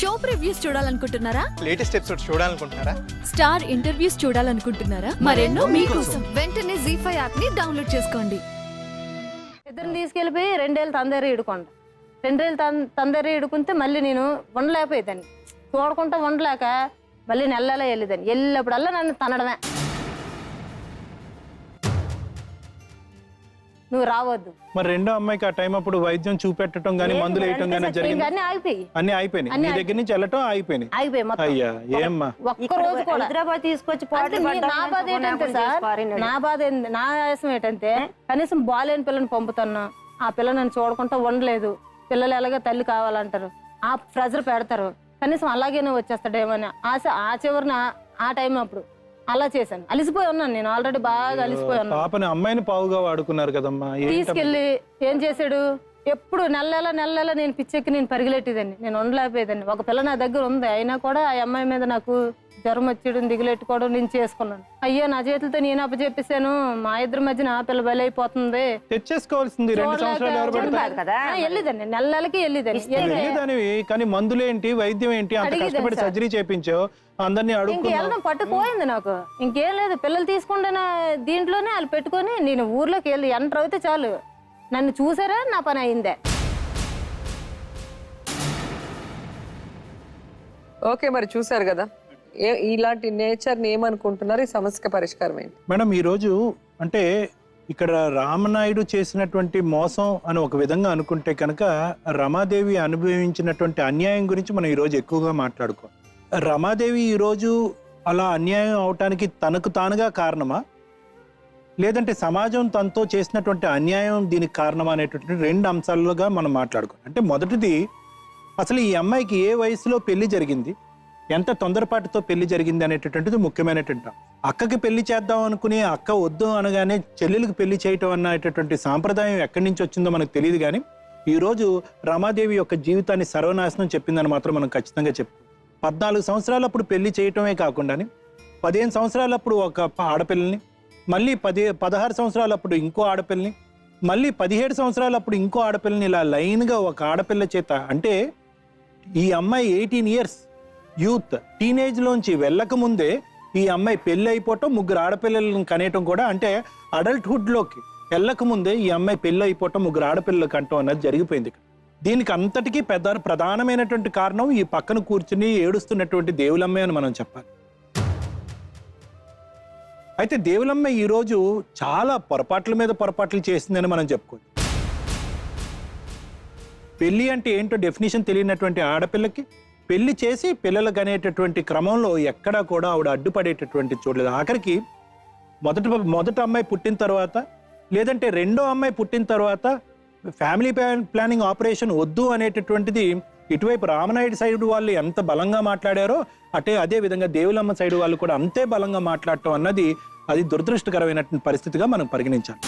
Show previews చూడాలనుకుంటున్నారా? Latest episode చూడాలనుకుంటున్నారా? Star interviews చూడాలనుకుంటున్నారా? మరెన్నో మీకోసం వెంటనే ZEE5 యాప్ ని డౌన్లోడ్ చేసుకోండి. ఇద్దరిని తీసుకెళ్ళిపోయి 2 ఏళ్ళు తందరి ఇడుకోండి. 2 ఏళ్ళు తందరి ఇడుకుంటే మళ్ళీ నేను ఉండలేకపోయేదాన్ని. చూడకుండా ఉండలేక మళ్ళీ నెలలో వెళ్ళేదాన్ని. వెళ్ళినప్పుడల్లా నన్ను తనడమే, నువ్వు రావద్దు. మరి రెండో అమ్మాయికి ఆ టైం అప్పుడు వైద్యం చూపెట్టడం గానీ మందులు వేయటం గానీ జరిగింది? అన్ని అయిపోయినాయి. నీ దగ్గర నుంచి వెళ్ళటం అయిపోయినాయి. అయ్యా ఏమ్మా, ఒక్కరోజు కూడా హైదరాబాద్ తీసుకొచ్చి నా బాధ ఏంటంటే సార్, నా బాధ నా ఆయాసం ఏంటంటే కనీసం బాలేని పిల్లని పంపుతున్నా, ఆ పిల్ల నన్ను చూడకుండా ఉండలేదు. పిల్లలు ఎలాగో తల్లి కావాలంటారు, ఆ ప్రెజర్ పెడతారు. కనీసం అలాగేనే వచ్చేస్తాడేమని ఆశ. ఆ చివరిన ఆ టైం అప్పుడు అలా చేశాను. అలిసిపోయి ఉన్నాను నేను, ఆల్రెడీ బాగా అలిసిపోయి ఉన్నాను. పాపని అమ్మాయిని పావుగా వాడుకున్నారు కదమ్మా. తీసుకెళ్లి ఏం చేశాడు, ఎప్పుడు నెల నేను పిచ్చెక్కి నేను పరిగెట్టేదాన్ని, నేను ఉండలేకపోయేదాన్ని. ఒక పిల్ల నా దగ్గర ఉంది, అయినా కూడా ఆ అమ్మాయి మీద నాకు జ్వరం వచ్చేయడం, దిగులెట్టుకోవడం నేను చేసుకున్నాను. అయ్యో నా చేతులతో నేను అప్పచెప్పేశాను, మా ఇద్దరి మధ్యన ఆ పిల్ల బలైపోతుంది. తెచ్చేసుకోవాల్సింది 2 సంవత్సరాలు ఎవరు పెడతారు కదా. వెళ్ళేదాన్ని, నెలకి వెళ్ళేదాన్ని. కానీ మందులేంటి వైద్యం ఏంటి అంత కష్టపడి సర్జరీ చేయించావు, అందరినీ అడుగు. వెళ్ళడం పట్టుకుపోయింది నాకు, ఇంకేం లేదు. పిల్లలు తీసుకుంటున్న దీంట్లోనే వాళ్ళు పెట్టుకొని నేను ఊర్లోకి వెళ్ళి ఎంటర్ అవుతే చాలు నన్ను చూసారా, నా పని అయిందే. ఓకే, మరి చూసారు కదా ఇలాంటి నేచర్ని ఏమనుకుంటున్నారు, ఈ సమస్యకి పరిష్కారం ఏంటి? మేడం ఈరోజు అంటే ఇక్కడ రామనాయుడు చేసినటువంటి మోసం అని ఒక విధంగా అనుకుంటే కనుక రమాదేవి అనుభవించినటువంటి అన్యాయం గురించి మనం ఈరోజు ఎక్కువగా మాట్లాడుకోవాలి. రమాదేవి ఈరోజు అలా అన్యాయం అవటానికి తనకు తానుగా కారణమా, లేదంటే సమాజం తనతో చేసినటువంటి అన్యాయం దీనికి కారణమా అనేటువంటి 2 అంశాలుగా మనం మాట్లాడుకోవాలి. అంటే మొదటిది, అసలు ఈ అమ్మాయికి ఏ వయసులో పెళ్లి జరిగింది, ఎంత తొందరపాటుతో పెళ్లి జరిగింది అనేటటువంటిది ముఖ్యమైనటువంటి. అక్కకి పెళ్లి చేద్దాం అనుకుని అక్క వద్దు అనగానే చెల్లెలకు పెళ్లి చేయటం అనేటటువంటి సాంప్రదాయం ఎక్కడి నుంచి వచ్చిందో మనకు తెలియదు. కానీ ఈరోజు రమాదేవి యొక్క జీవితాన్ని సర్వనాశనం చెప్పిందని మాత్రం మనం ఖచ్చితంగా చెప్పుకోం. 14 సంవత్సరాలప్పుడు పెళ్లి చేయటమే కాకుండా 15 సంవత్సరాలప్పుడు ఒక ఆడపిల్లని, మళ్ళీ 16 సంవత్సరాలప్పుడు ఇంకో ఆడపిల్లని, మళ్ళీ 17 సంవత్సరాలప్పుడు ఇంకో ఆడపిల్లని, ఇలా లైన్గా ఒక ఆడపిల్ల చేత. అంటే ఈ అమ్మాయి 18 ఇయర్స్ యూత్, టీనేజ్లోంచి వెళ్ళక ముందే ఈ అమ్మాయి పెళ్ళి అయిపోవటం, 3 ఆడపిల్లలను కనేయటం కూడా, అంటే అడల్ట్హుడ్లోకి వెళ్ళక ముందే ఈ అమ్మాయి పెళ్ళి అయిపోవటం, 3 ఆడపిల్లలు కంటం అన్నది జరిగిపోయింది. దీనికి అంతటికీ ప్రధానమైనటువంటి కారణం ఈ పక్కన కూర్చుని ఏడుస్తున్నటువంటి దేవులమ్మే అని మనం చెప్పాలి. అయితే దేవులమ్మ ఈరోజు చాలా పొరపాట్ల మీద పొరపాట్లు చేసిందని మనం చెప్పుకోవచ్చు. పెళ్లి అంటే ఏంటో డెఫినేషన్ తెలియనటువంటి ఆడపిల్లకి పెళ్లి చేసి పిల్లలకు అనేటటువంటి క్రమంలో ఎక్కడా కూడా ఆవిడ అడ్డుపడేటటువంటి చూడలేదు. ఆఖరికి మొదట అమ్మాయి పుట్టిన తర్వాత, లేదంటే రెండో అమ్మాయి పుట్టిన తర్వాత ఫ్యామిలీ ప్లానింగ్ ఆపరేషన్ వద్దు అనేటటువంటిది ఇటువైపు రామనాయుడు సైడ్ వాళ్ళు ఎంత బలంగా మాట్లాడారో అదే విధంగా దేవులమ్మ సైడ్ వాళ్ళు కూడా అంతే బలంగా మాట్లాడటం అన్నది అది దురదృష్టకరమైనటువంటి పరిస్థితిగా మనం పరిగణించాలి.